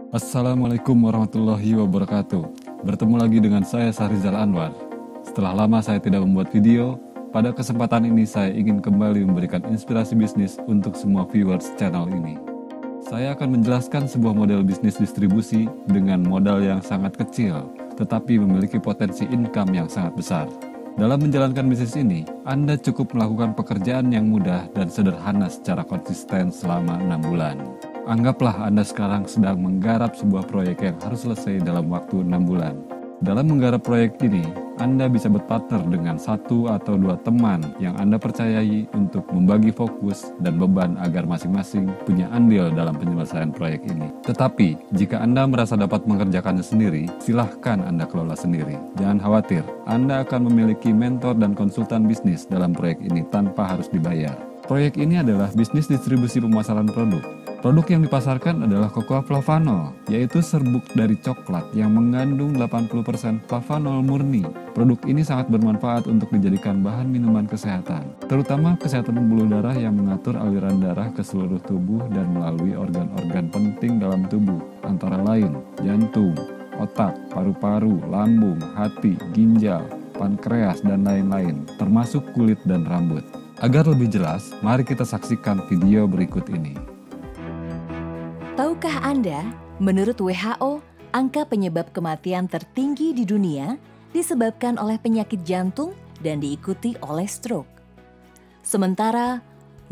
Assalamualaikum warahmatullahi wabarakatuh. Bertemu lagi dengan saya Sahrizal Anwar. Setelah lama saya tidak membuat video, pada kesempatan ini saya ingin kembali memberikan inspirasi bisnis untuk semua viewers channel ini. Saya akan menjelaskan sebuah model bisnis distribusi dengan modal yang sangat kecil, tetapi memiliki potensi income yang sangat besar. Dalam menjalankan bisnis ini, Anda cukup melakukan pekerjaan yang mudah dan sederhana secara konsisten selama 6 bulan. Anggaplah Anda sekarang sedang menggarap sebuah proyek yang harus selesai dalam waktu 6 bulan. Dalam menggarap proyek ini, Anda bisa berpartner dengan 1 atau 2 teman yang Anda percayai untuk membagi fokus dan beban agar masing-masing punya andil dalam penyelesaian proyek ini. Tetapi, jika Anda merasa dapat mengerjakannya sendiri, silahkan Anda kelola sendiri. Jangan khawatir, Anda akan memiliki mentor dan konsultan bisnis dalam proyek ini tanpa harus dibayar. Proyek ini adalah bisnis distribusi pemasaran produk. Produk yang dipasarkan adalah Cocoa Flavanol, yaitu serbuk dari coklat yang mengandung 80% flavanol murni. Produk ini sangat bermanfaat untuk dijadikan bahan minuman kesehatan, terutama kesehatan pembuluh darah yang mengatur aliran darah ke seluruh tubuh dan melalui organ-organ penting dalam tubuh, antara lain jantung, otak, paru-paru, lambung, hati, ginjal, pankreas, dan lain-lain, termasuk kulit dan rambut. Agar lebih jelas, mari kita saksikan video berikut ini. Tahukah Anda, menurut WHO, angka penyebab kematian tertinggi di dunia disebabkan oleh penyakit jantung dan diikuti oleh stroke. Sementara,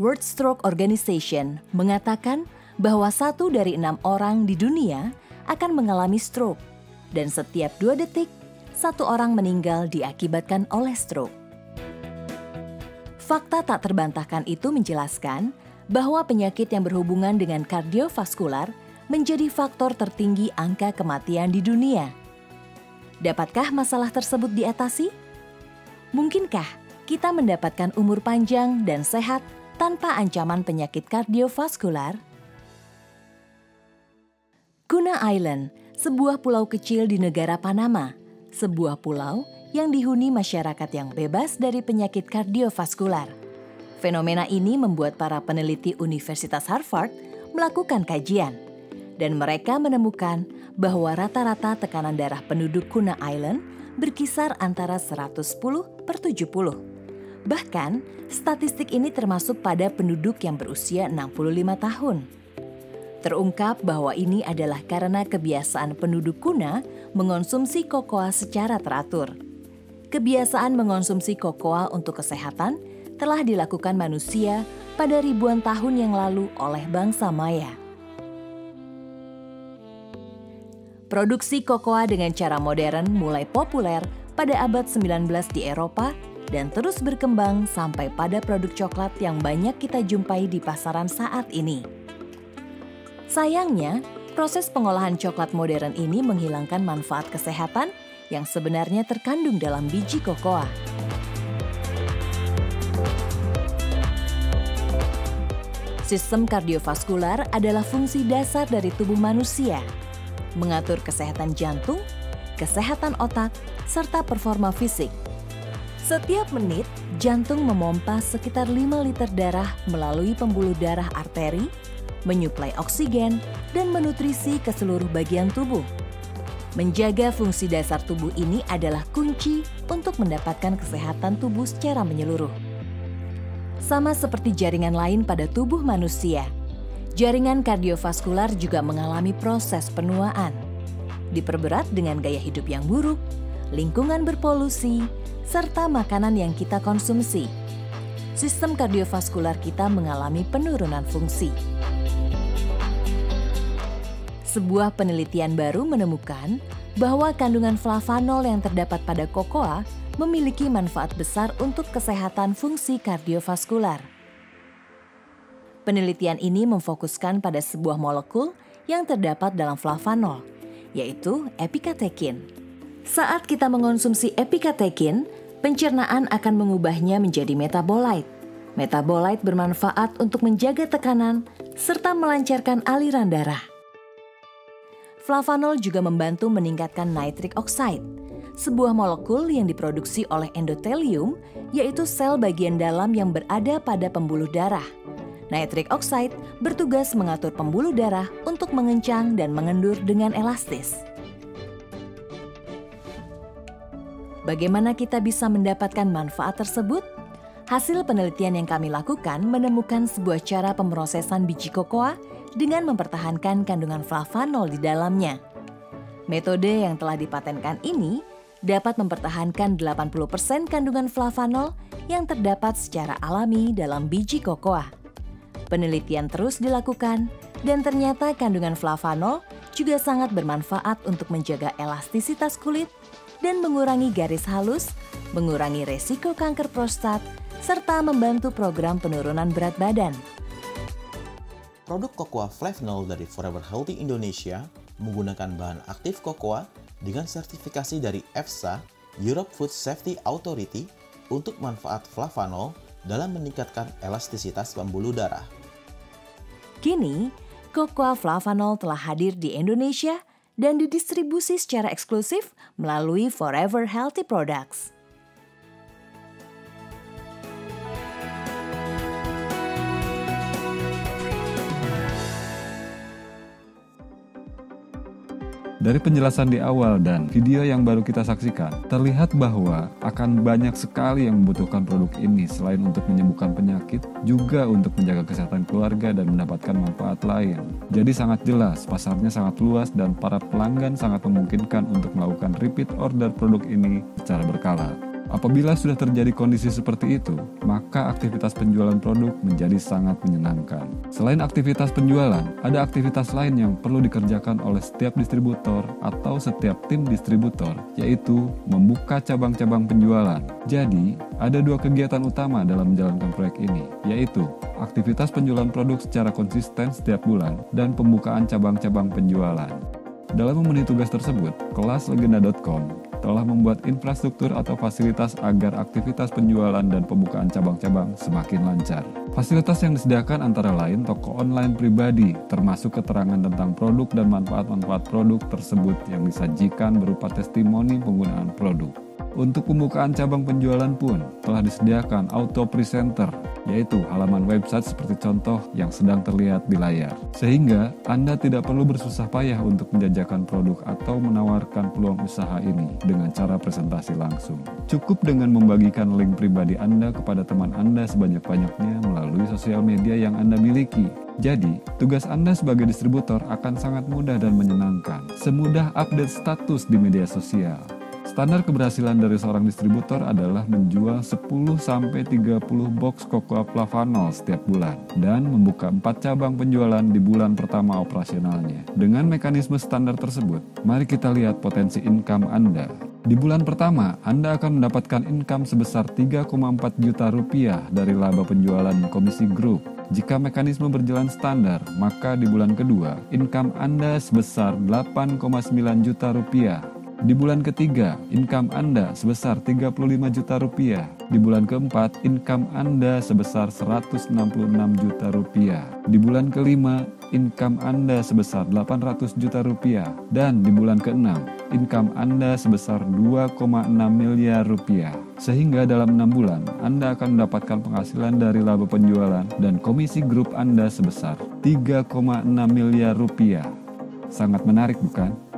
World Stroke Organization mengatakan bahwa 1 dari 6 orang di dunia akan mengalami stroke, dan setiap 2 detik, 1 orang meninggal diakibatkan oleh stroke. Fakta tak terbantahkan itu menjelaskan bahwa penyakit yang berhubungan dengan kardiovaskular menjadi faktor tertinggi angka kematian di dunia. Dapatkah masalah tersebut diatasi? Mungkinkah kita mendapatkan umur panjang dan sehat tanpa ancaman penyakit kardiovaskular? Kuna Island, sebuah pulau kecil di negara Panama, sebuah pulau yang dihuni masyarakat yang bebas dari penyakit kardiovaskular. Fenomena ini membuat para peneliti Universitas Harvard melakukan kajian, dan mereka menemukan bahwa rata-rata tekanan darah penduduk Kuna Island berkisar antara 110/70. Bahkan, statistik ini termasuk pada penduduk yang berusia 65 tahun. Terungkap bahwa ini adalah karena kebiasaan penduduk Kuna mengonsumsi kokoa secara teratur. Kebiasaan mengonsumsi kokoa untuk kesehatan telah dilakukan manusia pada ribuan tahun yang lalu oleh bangsa Maya. Produksi kokoa dengan cara modern mulai populer pada abad 19 di Eropa dan terus berkembang sampai pada produk coklat yang banyak kita jumpai di pasaran saat ini. Sayangnya, proses pengolahan coklat modern ini menghilangkan manfaat kesehatan yang sebenarnya terkandung dalam biji kokoa. Sistem kardiovaskular adalah fungsi dasar dari tubuh manusia, mengatur kesehatan jantung, kesehatan otak, serta performa fisik. Setiap menit, jantung memompa sekitar 5 liter darah melalui pembuluh darah arteri, menyuplai oksigen, dan menutrisi ke seluruh bagian tubuh. Menjaga fungsi dasar tubuh ini adalah kunci untuk mendapatkan kesehatan tubuh secara menyeluruh. Sama seperti jaringan lain pada tubuh manusia, jaringan kardiovaskular juga mengalami proses penuaan. Diperberat dengan gaya hidup yang buruk, lingkungan berpolusi, serta makanan yang kita konsumsi. Sistem kardiovaskular kita mengalami penurunan fungsi. Sebuah penelitian baru menemukan bahwa kandungan flavanol yang terdapat pada kokoa memiliki manfaat besar untuk kesehatan fungsi kardiovaskular. Penelitian ini memfokuskan pada sebuah molekul yang terdapat dalam flavanol, yaitu epikatekin. Saat kita mengonsumsi epikatekin, pencernaan akan mengubahnya menjadi metabolite. Metabolite bermanfaat untuk menjaga tekanan serta melancarkan aliran darah. Flavanol juga membantu meningkatkan nitric oxide, sebuah molekul yang diproduksi oleh endotelium, yaitu sel bagian dalam yang berada pada pembuluh darah. Nitric oxide bertugas mengatur pembuluh darah untuk mengencang dan mengendur dengan elastis. Bagaimana kita bisa mendapatkan manfaat tersebut? Hasil penelitian yang kami lakukan menemukan sebuah cara pemrosesan biji kokoa dengan mempertahankan kandungan flavanol di dalamnya. Metode yang telah dipatenkan ini dapat mempertahankan 80% kandungan flavanol yang terdapat secara alami dalam biji kokoa. Penelitian terus dilakukan dan ternyata kandungan flavanol juga sangat bermanfaat untuk menjaga elastisitas kulit dan mengurangi garis halus, mengurangi resiko kanker prostat, serta membantu program penurunan berat badan. Produk kokoa Flavanol dari Forever Healthy Indonesia menggunakan bahan aktif kokoa dengan sertifikasi dari EFSA, Europe Food Safety Authority, untuk manfaat flavanol dalam meningkatkan elastisitas pembuluh darah. Kini, kokoa flavanol telah hadir di Indonesia dan didistribusi secara eksklusif melalui Forever Healthy Products. Dari penjelasan di awal dan video yang baru kita saksikan, terlihat bahwa akan banyak sekali yang membutuhkan produk ini selain untuk menyembuhkan penyakit, juga untuk menjaga kesehatan keluarga dan mendapatkan manfaat lain. Jadi sangat jelas, pasarnya sangat luas dan para pelanggan sangat memungkinkan untuk melakukan repeat order produk ini secara berkala. Apabila sudah terjadi kondisi seperti itu, maka aktivitas penjualan produk menjadi sangat menyenangkan. Selain aktivitas penjualan, ada aktivitas lain yang perlu dikerjakan oleh setiap distributor atau setiap tim distributor, yaitu membuka cabang-cabang penjualan. Jadi, ada dua kegiatan utama dalam menjalankan proyek ini, yaitu aktivitas penjualan produk secara konsisten setiap bulan dan pembukaan cabang-cabang penjualan. Dalam memenuhi tugas tersebut, kelaslegenda.com telah membuat infrastruktur atau fasilitas agar aktivitas penjualan dan pembukaan cabang-cabang semakin lancar. Fasilitas yang disediakan antara lain toko online pribadi, termasuk keterangan tentang produk dan manfaat-manfaat produk tersebut yang disajikan berupa testimoni penggunaan produk. Untuk pembukaan cabang penjualan pun telah disediakan auto presenter, yaitu halaman website seperti contoh yang sedang terlihat di layar. Sehingga Anda tidak perlu bersusah payah untuk menjajakan produk atau menawarkan peluang usaha ini dengan cara presentasi langsung. Cukup dengan membagikan link pribadi Anda kepada teman Anda sebanyak-banyaknya melalui sosial media yang Anda miliki. Jadi, tugas Anda sebagai distributor akan sangat mudah dan menyenangkan. Semudah update status di media sosial. Standar keberhasilan dari seorang distributor adalah menjual 10-30 box kokoa flavanol setiap bulan dan membuka 4 cabang penjualan di bulan pertama operasionalnya. Dengan mekanisme standar tersebut, mari kita lihat potensi income Anda. Di bulan pertama, Anda akan mendapatkan income sebesar 3,4 juta rupiah dari laba penjualan komisi grup. Jika mekanisme berjalan standar, maka di bulan kedua, income Anda sebesar 8,9 juta rupiah. Di bulan ketiga, income Anda sebesar 35 juta rupiah. Di bulan keempat, income Anda sebesar 166 juta rupiah. Di bulan kelima, income Anda sebesar 800 juta rupiah. Dan di bulan keenam, income Anda sebesar 2,6 miliar rupiah. Sehingga dalam 6 bulan, Anda akan mendapatkan penghasilan dari laba penjualan dan komisi grup Anda sebesar 3,6 miliar rupiah. Sangat menarik, bukan?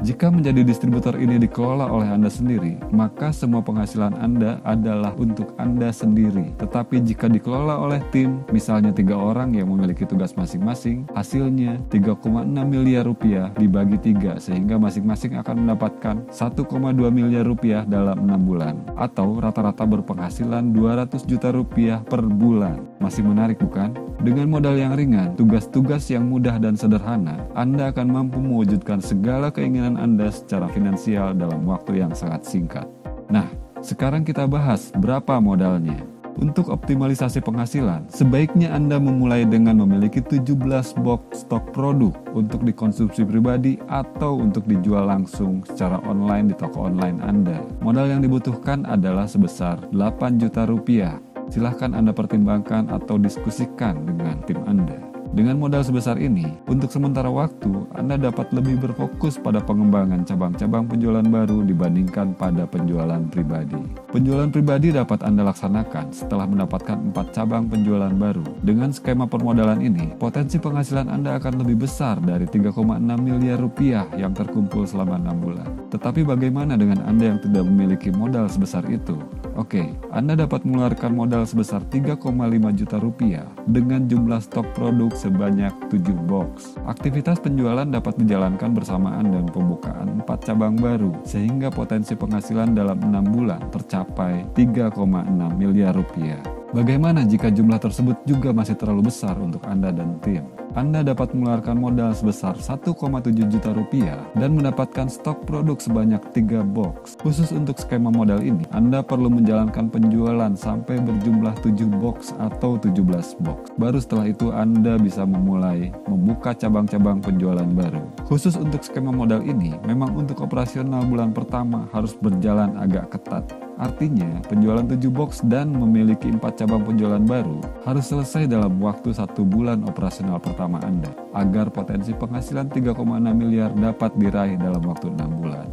Jika menjadi distributor ini dikelola oleh Anda sendiri, maka semua penghasilan Anda adalah untuk Anda sendiri. Tetapi jika dikelola oleh tim, misalnya 3 orang yang memiliki tugas masing-masing, hasilnya 3,6 miliar rupiah dibagi 3, sehingga masing-masing akan mendapatkan 1,2 miliar rupiah dalam 6 bulan. Atau rata-rata berpenghasilan 200 juta rupiah per bulan. Masih menarik, bukan? Dengan modal yang ringan, tugas-tugas yang mudah dan sederhana, Anda akan mampu mewujudkan segala keinginan Anda secara finansial dalam waktu yang sangat singkat. Nah, sekarang kita bahas berapa modalnya. Untuk optimalisasi penghasilan, sebaiknya Anda memulai dengan memiliki 17 box stok produk untuk dikonsumsi pribadi atau untuk dijual langsung secara online di toko online Anda. Modal yang dibutuhkan adalah sebesar 8 juta rupiah. Silahkan Anda pertimbangkan atau diskusikan dengan tim Anda. Dengan modal sebesar ini, untuk sementara waktu, Anda dapat lebih berfokus pada pengembangan cabang-cabang penjualan baru dibandingkan pada penjualan pribadi. Penjualan pribadi dapat Anda laksanakan setelah mendapatkan 4 cabang penjualan baru. Dengan skema permodalan ini, potensi penghasilan Anda akan lebih besar dari 3,6 miliar rupiah yang terkumpul selama 6 bulan. Tetapi bagaimana dengan Anda yang tidak memiliki modal sebesar itu? Oke, Anda dapat mengeluarkan modal sebesar 3,5 juta rupiah dengan jumlah stok produk sebanyak 7 box. Aktivitas penjualan dapat dijalankan bersamaan dengan pembukaan 4 cabang baru, sehingga potensi penghasilan dalam 6 bulan tercapai 3,6 miliar rupiah. Bagaimana jika jumlah tersebut juga masih terlalu besar untuk Anda dan tim? Anda dapat mengeluarkan modal sebesar 1,7 juta rupiah dan mendapatkan stok produk sebanyak 3 box. Khusus untuk skema modal ini, Anda perlu menjalankan penjualan sampai berjumlah 7 box atau 17 box. Baru setelah itu Anda bisa memulai membuka cabang-cabang penjualan baru. Khusus untuk skema modal ini, memang untuk operasional bulan pertama harus berjalan agak ketat. Artinya, penjualan 7 box dan memiliki 4 cabang penjualan baru harus selesai dalam waktu 1 bulan operasional pertama Anda, agar potensi penghasilan 3,6 miliar dapat diraih dalam waktu 6 bulan.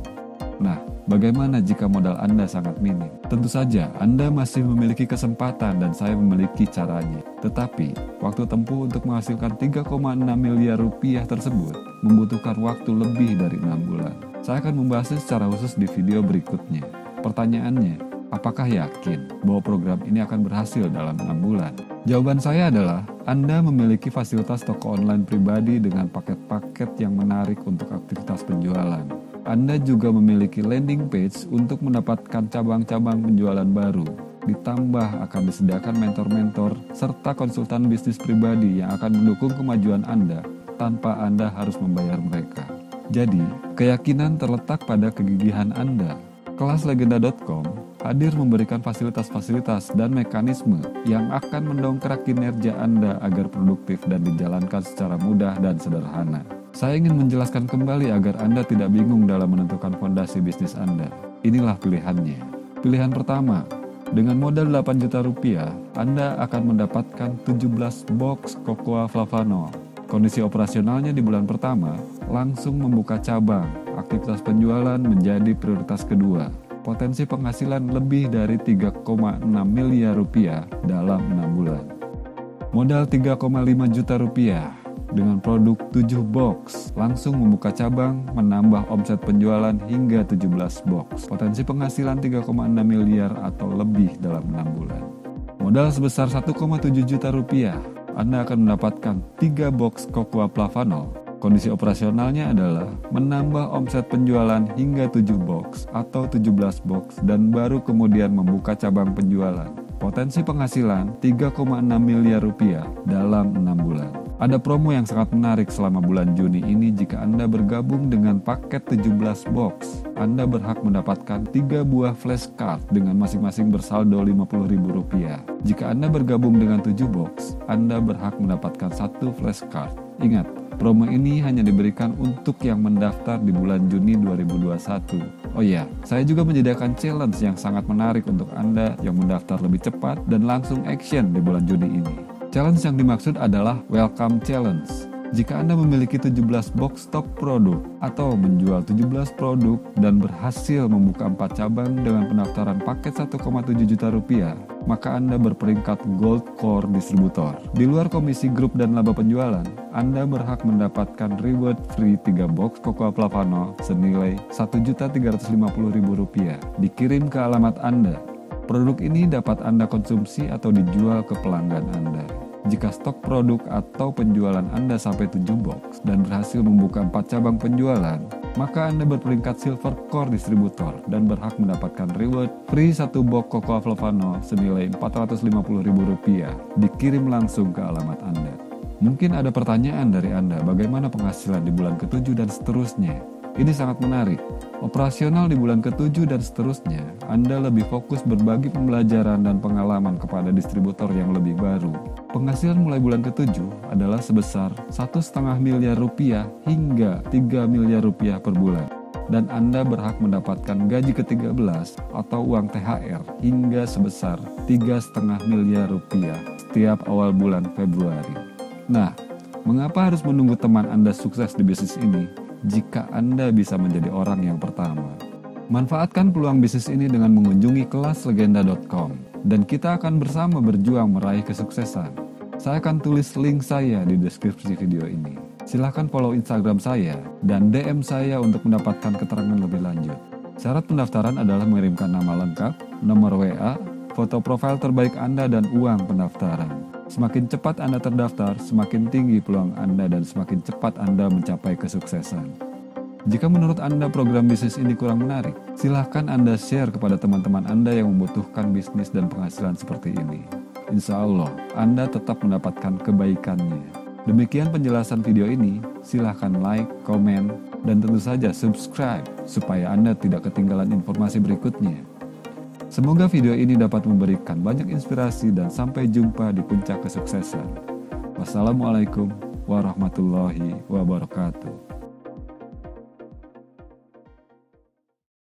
Nah, bagaimana jika modal Anda sangat minim? Tentu saja, Anda masih memiliki kesempatan dan saya memiliki caranya. Tetapi, waktu tempuh untuk menghasilkan 3,6 miliar rupiah tersebut membutuhkan waktu lebih dari 6 bulan. Saya akan membahasnya secara khusus di video berikutnya. Pertanyaannya, apakah yakin bahwa program ini akan berhasil dalam 6 bulan? Jawaban saya adalah, Anda memiliki fasilitas toko online pribadi dengan paket-paket yang menarik untuk aktivitas penjualan. Anda juga memiliki landing page untuk mendapatkan cabang-cabang penjualan baru. Ditambah akan disediakan mentor-mentor serta konsultan bisnis pribadi yang akan mendukung kemajuan Anda tanpa Anda harus membayar mereka. Jadi, keyakinan terletak pada kegigihan Anda. Kelaslegenda.com hadir memberikan fasilitas-fasilitas dan mekanisme yang akan mendongkrak kinerja Anda agar produktif dan dijalankan secara mudah dan sederhana. Saya ingin menjelaskan kembali agar Anda tidak bingung dalam menentukan fondasi bisnis Anda. Inilah pilihannya. Pilihan pertama, dengan modal 8 juta rupiah, Anda akan mendapatkan 17 box Cocoa Flavanol. Kondisi operasionalnya di bulan pertama, langsung membuka cabang. Aktivitas penjualan menjadi prioritas kedua. Potensi penghasilan lebih dari 3,6 miliar rupiah dalam 6 bulan. Modal 3,5 juta rupiah dengan produk 7 box, langsung membuka cabang, menambah omset penjualan hingga 17 box. Potensi penghasilan 3,6 miliar atau lebih dalam 6 bulan. Modal sebesar 1,7 juta rupiah, Anda akan mendapatkan 3 box Cocoa Flavanol. Kondisi operasionalnya adalah menambah omset penjualan hingga 7 box atau 17 box dan baru kemudian membuka cabang penjualan. Potensi penghasilan 3,6 miliar rupiah dalam 6 bulan. Ada promo yang sangat menarik selama bulan Juni ini jika Anda bergabung dengan paket 17 box. Anda berhak mendapatkan 3 buah flashcard dengan masing-masing bersaldo Rp50.000. Jika Anda bergabung dengan 7 box, Anda berhak mendapatkan 1 flashcard. Ingat, promo ini hanya diberikan untuk yang mendaftar di bulan Juni 2021. Oh iya, saya juga menyediakan challenge yang sangat menarik untuk Anda yang mendaftar lebih cepat dan langsung action di bulan Juni ini. Challenge yang dimaksud adalah Welcome Challenge. Jika Anda memiliki 17 box stok produk atau menjual 17 produk dan berhasil membuka 4 cabang dengan pendaftaran paket 1,7 juta rupiah, maka Anda berperingkat Gold Core Distributor. Di luar komisi grup dan laba penjualan, Anda berhak mendapatkan reward free 3 box Cocoa Flavanol senilai Rp1.350.000 dikirim ke alamat Anda. Produk ini dapat Anda konsumsi atau dijual ke pelanggan Anda. Jika stok produk atau penjualan Anda sampai 7 box dan berhasil membuka 4 cabang penjualan, maka Anda berperingkat Silver Core Distributor dan berhak mendapatkan reward free 1 box Cocoa Flavanol senilai Rp450.000 dikirim langsung ke alamat Anda. Mungkin ada pertanyaan dari Anda, bagaimana penghasilan di bulan ke-7 dan seterusnya? Ini sangat menarik. Operasional di bulan ke-7 dan seterusnya, Anda lebih fokus berbagi pembelajaran dan pengalaman kepada distributor yang lebih baru. Penghasilan mulai bulan ke-7 adalah sebesar Rp1,5 miliar hingga Rp3 miliar per bulan. Dan Anda berhak mendapatkan gaji ke-13 atau uang THR hingga sebesar Rp3,5 miliar setiap awal bulan Februari. Nah, Mengapa harus menunggu teman Anda sukses di bisnis ini jika Anda bisa menjadi orang yang pertama? Manfaatkan peluang bisnis ini dengan mengunjungi kelaslegenda.com dan kita akan bersama berjuang meraih kesuksesan. Saya akan tulis link saya di deskripsi video ini. Silahkan follow Instagram saya dan DM saya untuk mendapatkan keterangan lebih lanjut. Syarat pendaftaran adalah mengirimkan nama lengkap, nomor WA, foto profil terbaik Anda, dan uang pendaftaran. Semakin cepat Anda terdaftar, semakin tinggi peluang Anda dan semakin cepat Anda mencapai kesuksesan. Jika menurut Anda program bisnis ini kurang menarik, silahkan Anda share kepada teman-teman Anda yang membutuhkan bisnis dan penghasilan seperti ini. Insya Allah, Anda tetap mendapatkan kebaikannya. Demikian penjelasan video ini, silahkan like, komen, dan tentu saja subscribe supaya Anda tidak ketinggalan informasi berikutnya. Semoga video ini dapat memberikan banyak inspirasi dan sampai jumpa di puncak kesuksesan. Wassalamualaikum warahmatullahi wabarakatuh.